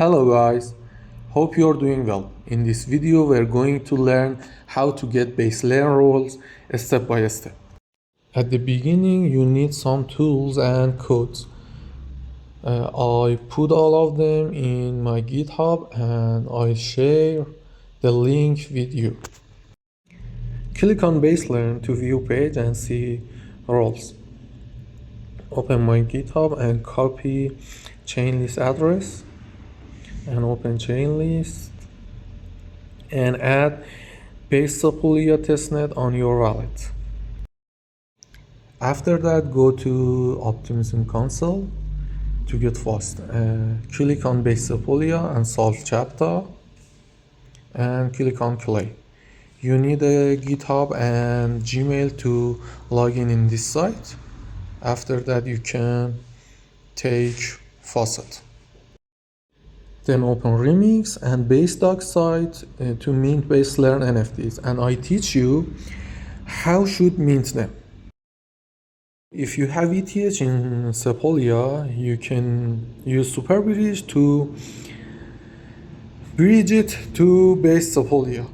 Hello guys, hope you're doing well. In this video we're going to learn how to get baseline roles step by step. At the beginning you need some tools and codes. I put all of them in my GitHub and I share the link with you. Click on baseline to view page and see roles. Open my GitHub and copy chain list address and open chain list and add base Sepolia testnet on your wallet. After that, go to Optimism console to get fast. Click on base Sepolia and solve chapter and click on clay. You need a GitHub and Gmail to log in this site. After that, you can take faucet. Then open Remix and base doc site to mint base learn NFTs, and I teach you how should mint them. If you have ETH in Sepolia, you can use Superbridge to bridge it to base Sepolia.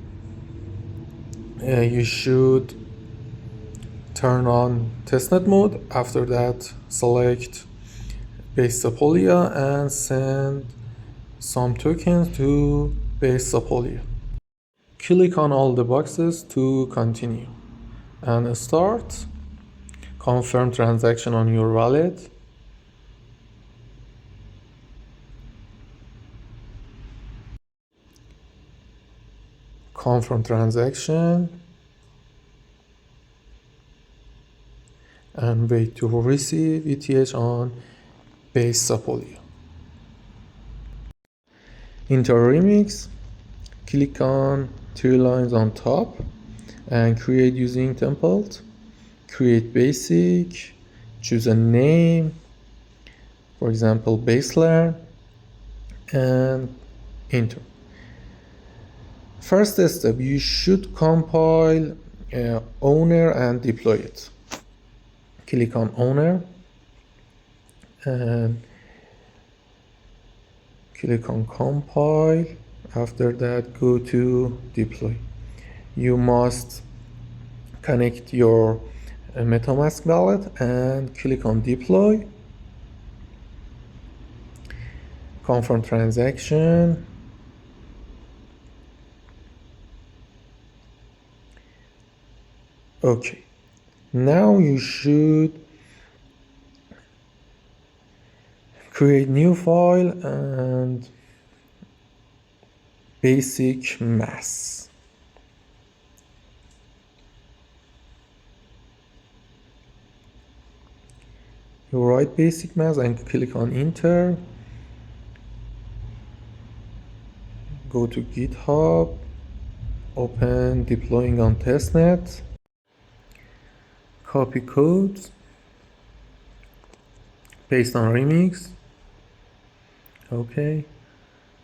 You should turn on testnet mode. After that, select base Sepolia and send some tokens to base Sepolia. Click on all the boxes to continue and start. Confirm transaction on your wallet. Confirm transaction and wait to receive ETH on base Sepolia. Enter Remix, click on three lines on top and create using template. Create basic, choose a name, for example baseline, and enter. First step, you should compile owner and deploy it. Click on owner and click on compile. After that, go to deploy. You must connect your MetaMask wallet and click on deploy. Confirm transaction. Okay. Now you should create new file and basic mass. You write basic mass and click on enter. Go to GitHub, open deploying on testnet, copy codes, paste on Remix, okay,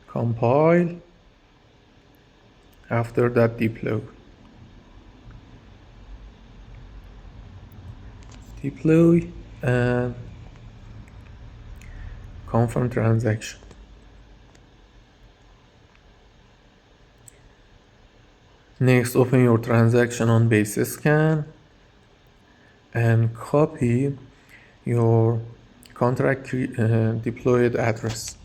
compile, after that deploy. Deploy and confirm transaction. Next, open your transaction on base scan and copy your contract deployed address.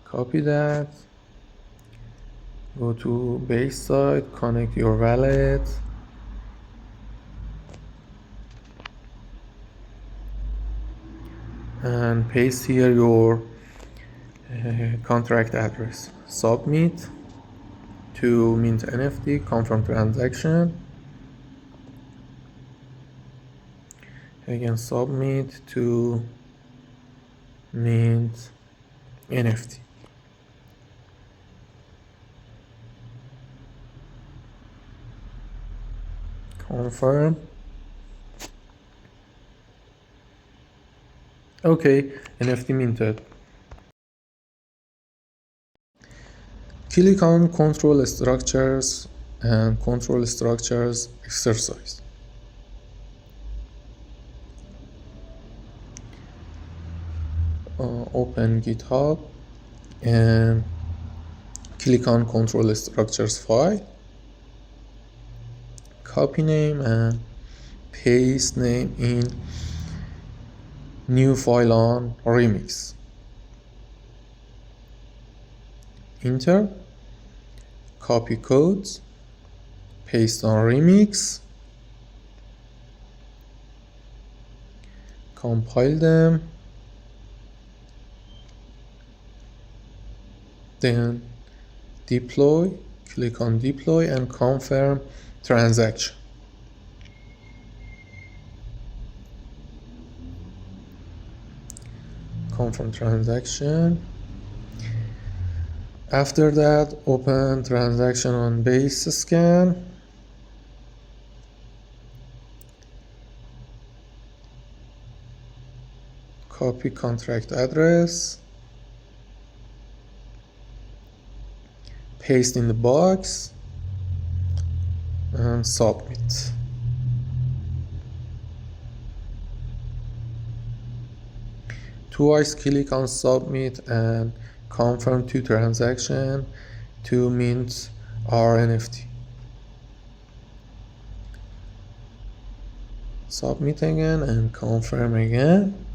Copy that, go to base site, connect your wallet, and paste here your contract address. Submit to mint NFT, confirm transaction. Again, submit to mint NFT. Confirm. Okay, NFT minted. Click on control structures and control structures exercise. open GitHub and click on control structures file, copy name and paste name in new file on remix, enter, copy codes, paste on remix, compile them, then deploy, click on deploy and confirm transaction. Confirm transaction. After that, open transaction on base scan. Copy contract address. Paste in the box and submit. Twice click on submit and confirm to transaction to mint our NFT. Submit again and confirm again.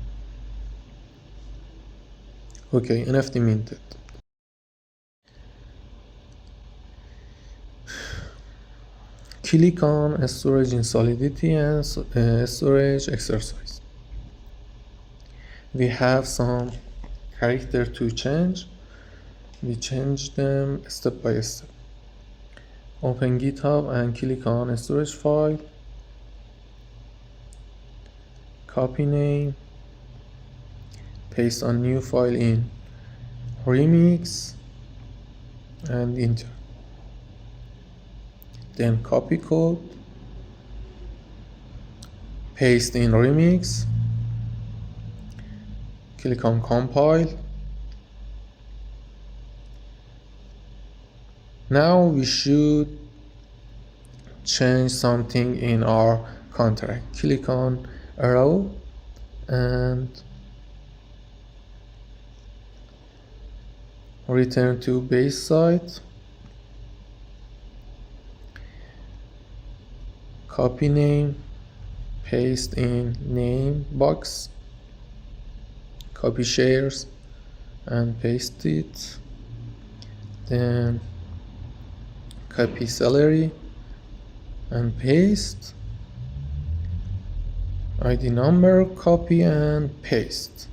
Okay, NFT minted. Click on storage in solidity and storage exercise. We have some character to change. We change them step by step. Open GitHub and click on storage file. Copy name. Paste on new file in remix and enter. Then copy code. Paste in remix. Click on compile. Now we should change something in our contract. Click on arrow and return to base site. Copy name, paste in name box. Copy shares and paste it. Then copy salary and paste. ID number, copy and paste.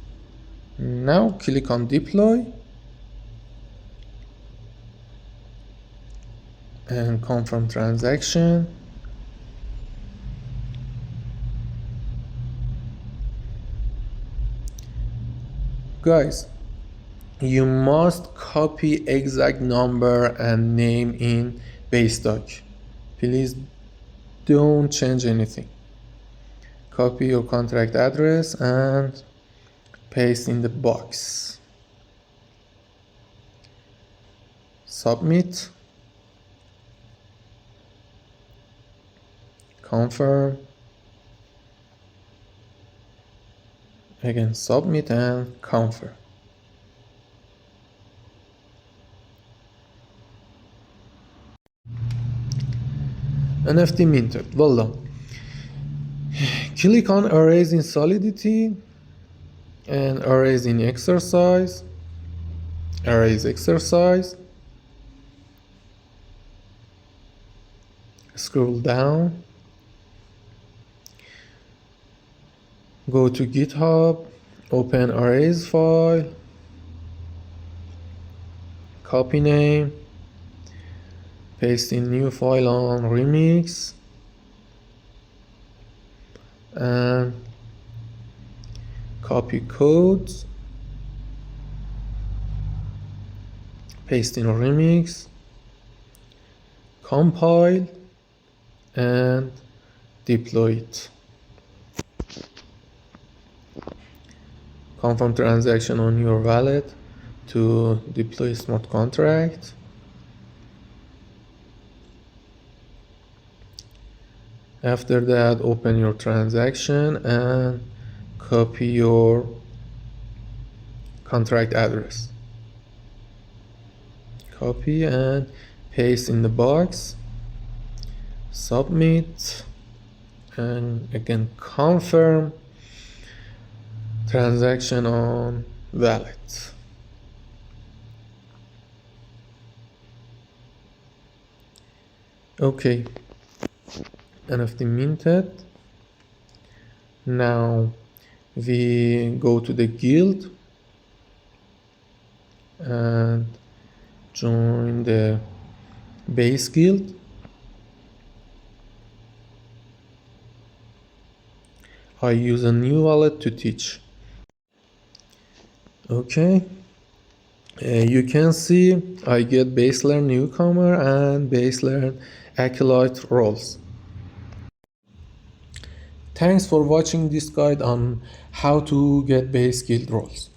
Now click on deploy and confirm transaction. Guys, you must copy exact number and name in base doc. Please don't change anything. Copy your contract address and paste in the box. Submit. Confirm. Again, submit and confirm. NFT minted. Well done. Click on erase in solidity and erase in exercise. Erase exercise. Scroll down. Go to GitHub, open erase file, copy name, paste in new file on remix, and copy codes, paste in remix, compile, and deploy it. Confirm transaction on your wallet to deploy smart contract. After that, open your transaction and copy your contract address. Copy and paste in the box, submit, and again confirm transaction on wallet. Okay, NFT minted. Now we go to the guild and join the base guild. I use a new wallet to teach. Okay, you can see I get base learn newcomer and base learn acolyte roles. Thanks for watching this guide on how to get base guild roles.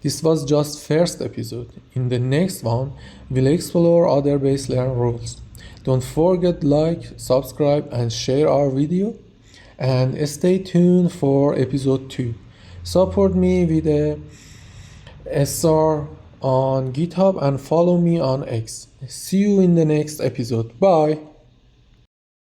This was just first episode. In the next one, we'll explore other base learn roles. Don't forget like, subscribe and share our video, and stay tuned for episode 2. Support me with a star on GitHub and follow me on X. See you in the next episode. Bye.